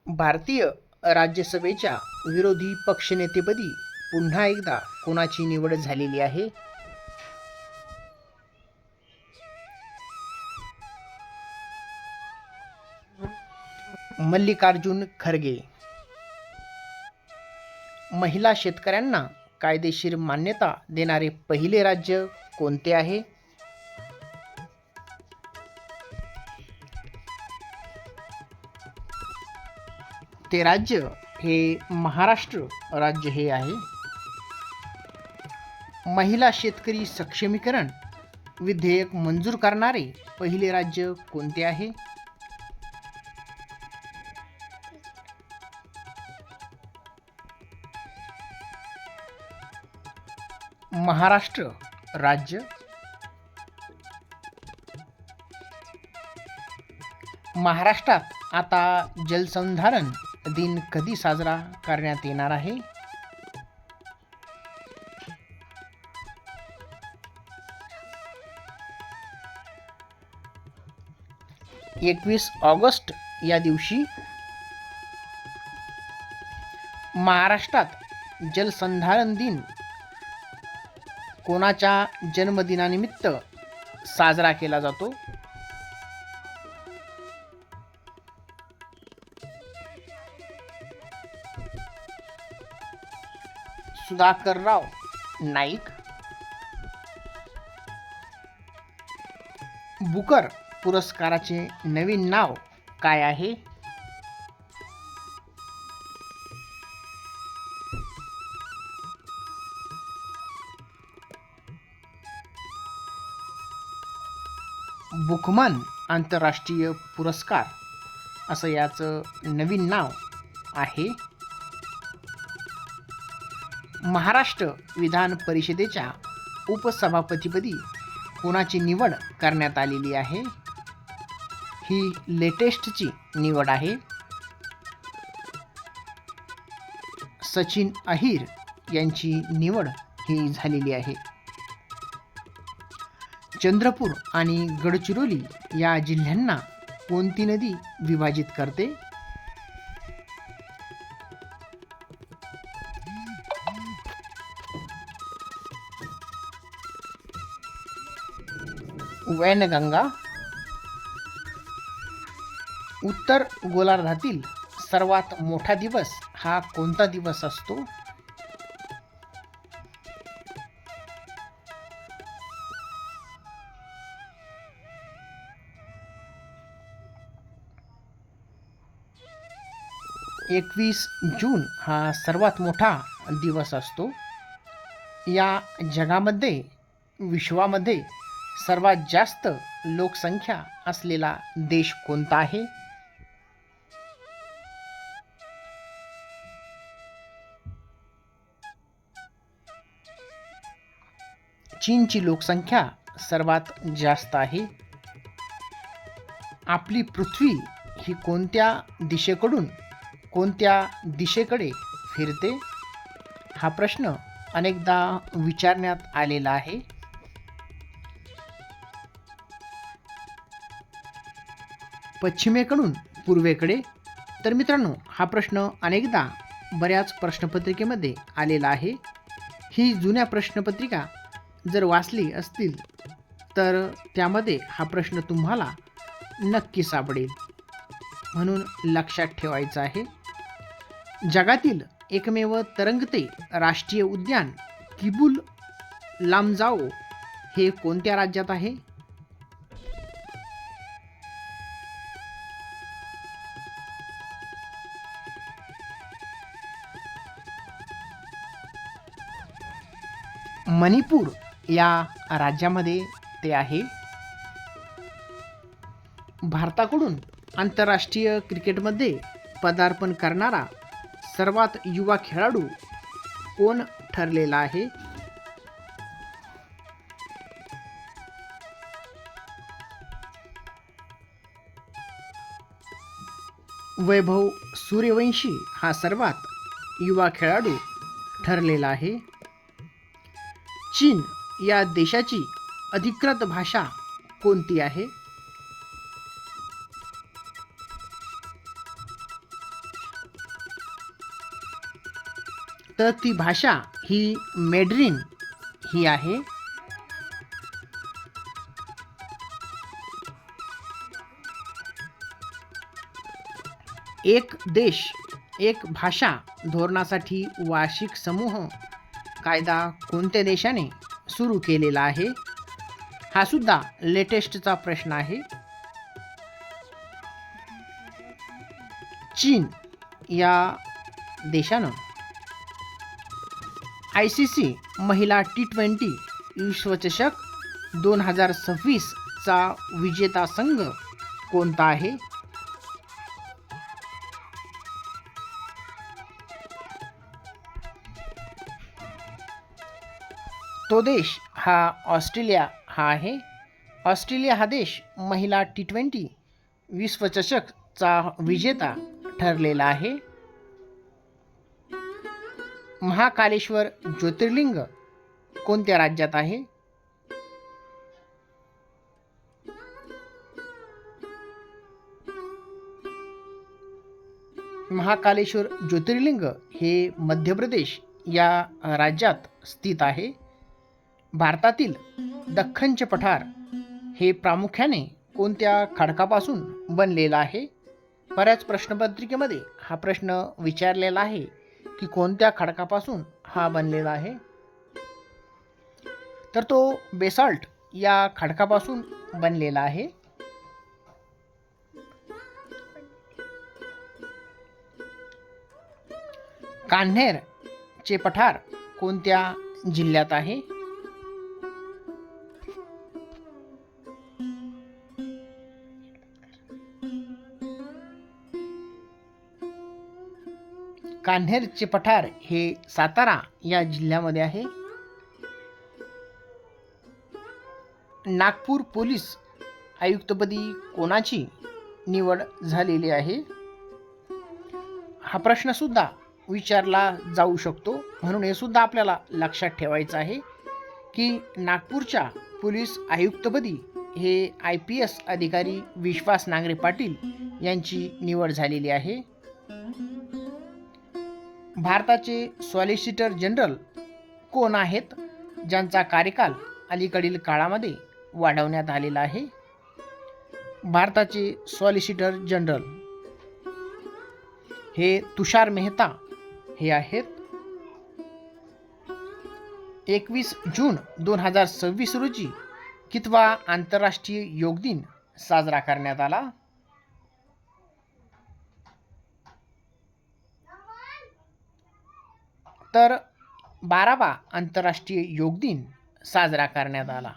भारतीय राज्यसभेच्या विरोधी पक्षनेतेपदी पुन्हा एकदा कोणाची निवड झालेली आहे? मल्लिकार्जुन खरगे. महिला शेतकऱ्यांना कायदेशीर मान्यता देणारे पहिले राज्य कोणते आहे? ते राज्य हे महाराष्ट्र राज्य हे आहे. महिला शेतकरी सक्षमीकरण विधेयक मंजूर करणारे पहिले राज्य कोणते आहे? महाराष्ट्र राज्य. महाराष्ट्रात आता जलसंधारण दिन कधी साजरा करण्यात येणार आहे? 21 ऑगस्ट या दिवशी. महाराष्ट्रात जलसंधारण दिन कोणाच्या जन्मदिनानिमित्त साजरा केला जातो? सुधाकरराव नाईक. बुकर पुरस्काराचे नवीन नाव काय आहे? बुकमन आंतरराष्ट्रीय पुरस्कार असं याचं नवीन नाव आहे. महाराष्ट्र विधान परिषदेच्या उपसभापतीपदी कोणाची निवड करण्यात आलेली आहे? ही लेटेस्टची निवड आहे. सचिन अहिर यांची निवड ही झालेली आहे. चंद्रपूर आणि गडचिरोली या जिल्ह्यांना कोणती नदी विभाजित करते? वैनगंगा. उत्तर गोलार्धातील सर्वात मोठा दिवस हा कोणता दिवस असतो? एकवीस जून हा सर्वात मोठा दिवस असतो. या जगामध्ये विश्वामध्ये सर्वात जास्त लोकसंख्या असलेला देश कोणता आहे? चीनची लोकसंख्या सर्वात जास्त आहे. आपली पृथ्वी ही कोणत्या दिशेकडून कोणत्या दिशेकडे फिरते? हा प्रश्न अनेकदा विचारण्यात आलेला आहे. पश्चिमेकडून पूर्वेकडे. तर मित्रांनो, हा प्रश्न अनेकदा बऱ्याच प्रश्नपत्रिकेमध्ये आलेला आहे. ही जुन्या प्रश्नपत्रिका जर वाचली असतील तर त्यामध्ये हा प्रश्न तुम्हाला नक्की सापडेल, म्हणून लक्षात ठेवायचं आहे. जगातील एकमेव तरंगते राष्ट्रीय उद्यान किबुल लामजाओ हे कोणत्या राज्यात आहे? मणिपूर या राज्यामध्ये ते आहे. भारताकडून आंतरराष्ट्रीय क्रिकेटमध्ये पदार्पण करणारा सर्वात युवा खेळाडू कोण ठरलेला आहे? वैभव सूर्यवंशी हा सर्वात युवा खेळाडू ठरलेला आहे. चीन या देशाची अधिकृत भाषा कोणती आहे? तर ती भाषा ही मेड्रिन ही आहे. एक देश एक भाषा धोरणासाठी वार्षिक समूह कायदा कोणत्या देशाने सुरू केलेला आहे? हा सुद्धा लेटेस्टचा प्रश्न आहे. चीन या देशानं ICC महिला T20 विश्वचषक 2026चा विजेता संघ कोणता आहे? तो देश हा ऑस्ट्रेलिया हा आहे. ऑस्ट्रेलिया हा देश महिला T20 विश्वचषकचा विजेता ठरलेला आहे. महाकालेश्वर ज्योतिर्लिंग कोणत्या राज्यात आहे? महाकालेश्वर ज्योतिर्लिंग हे मध्य प्रदेश या राज्यात स्थित आहे. भारतातील दख्खनचे पठार हे प्रामुख्याने कोणत्या खडकापासून बनलेलं आहे? बऱ्याच प्रश्नपत्रिकेमध्ये हा प्रश्न विचारलेला आहे की कोणत्या खडकापासून हा बनलेला आहे. तर तो बेसाल्ट या खडकापासून बनलेला आहे. कान्हेरचे पठार कोणत्या जिल्ह्यात आहे? कान्हेरचे पठार हे सातारा या जिल्ह्यामध्ये आहे. नागपूर पोलीस आयुक्तपदी कोणाची निवड झालेली आहे? हा प्रश्न सुद्धा विचारला जाऊ शकतो, म्हणून हे सुद्धा आपल्याला लक्षात ठेवायचं आहे की नागपूरच्या पोलीस आयुक्तपदी हे IPS अधिकारी विश्वास नांगरे पाटील यांची निवड झालेली आहे. भारताचे सॉलिसिटर जनरल कोण आहेत ज्यांचा कार्यकाल अलीकडील काळामध्ये वाढवण्यात आलेला आहे? भारताचे सॉलिसिटर जनरल हे तुषार मेहता हे आहेत. 21 जून 2026 रोजी कितवा आंतरराष्ट्रीय योग दिन साजरा करण्यात आला? तर 12वा आंतरराष्ट्रीय योग दिन साजरा करण्यात आला.